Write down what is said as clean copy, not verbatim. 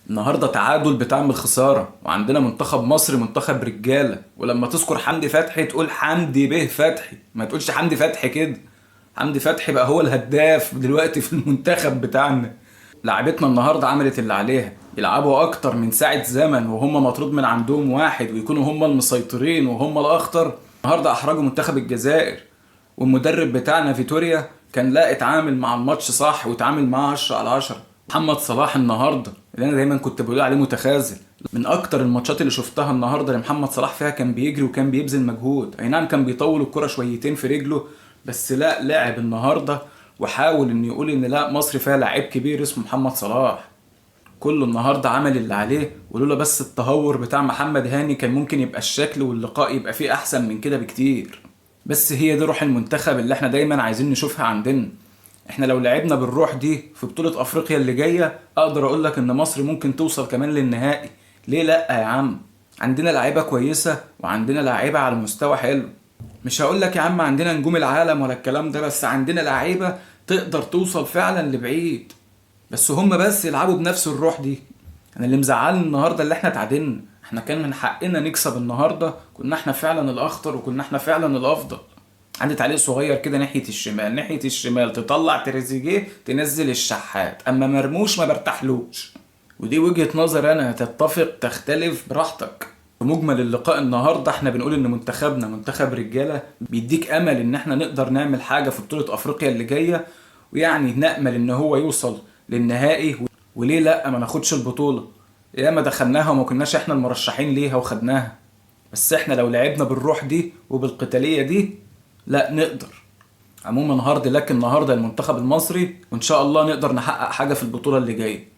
النهارده تعادل بتعمل خساره، وعندنا منتخب مصر منتخب رجاله. ولما تذكر حمدي فتحي تقول حمدي به فتحي، ما تقولش حمدي فتحي كده. حمدي فتحي بقى هو الهداف دلوقتي في المنتخب بتاعنا. لعبتنا النهارده عملت اللي عليها، يلعبوا اكتر من ساعة زمن وهم مطرود من عندهم واحد، ويكونوا هم المسيطرين وهم الاخطر. النهارده احرجوا منتخب الجزائر، والمدرب بتاعنا فيتوريا كان لا اتعامل مع الماتش صح واتعامل معاه 10/10. محمد صلاح النهارده اللي انا دايما كنت بقول عليه متخاذل، من اكتر الماتشات اللي شفتها النهارده لمحمد صلاح فيها كان بيجري وكان بيبذل مجهود. اي نعم كان بيطول الكرة شويتين في رجله، بس لا لعب النهارده وحاول انه يقول ان لا مصر فيها لعيب كبير اسمه محمد صلاح. كله النهارده عمل اللي عليه، ولولا بس التهور بتاع محمد هاني كان ممكن يبقى الشكل واللقاء يبقى فيه احسن من كده بكتير. بس هي دي روح المنتخب اللي احنا دايما عايزين نشوفها عندنا. احنا لو لعبنا بالروح دي في بطولة افريقيا اللي جاية اقدر اقول لك ان مصر ممكن توصل كمان للنهائي. ليه لا يا عم؟ عندنا لعيبة كويسة وعندنا لعيبة على مستوى حلو. مش هقول لك يا عم عندنا نجوم العالم ولا الكلام ده، بس عندنا لعيبة تقدر توصل فعلا لبعيد. بس هم بس يلعبوا بنفس الروح دي. انا اللي مزعلني النهارده اللي احنا اتعادلنا، احنا كان من حقنا نكسب النهارده، كنا احنا فعلا الاخطر وكنا احنا فعلا الافضل. عندي تعليق صغير كده ناحيه الشمال، ناحيه الشمال تطلع تريزيجيه تنزل الشحات، اما مرموش ما برتاحلوش. ودي وجهة نظر انا، تتفق تختلف براحتك. في مجمل اللقاء النهارده احنا بنقول ان منتخبنا منتخب رجاله بيديك امل ان احنا نقدر نعمل حاجه في بطوله افريقيا اللي جايه، ويعني نامل ان هو يوصل للنهائي. وليه لا ما ناخدش البطوله؟ ياما دخلناها وما كناش احنا المرشحين ليها وخدناها. بس احنا لو لعبنا بالروح دي وبالقتاليه دي لا نقدر. عموما هارد لك النهارده المنتخب المصري، وان شاء الله نقدر نحقق حاجه في البطوله اللي جايه.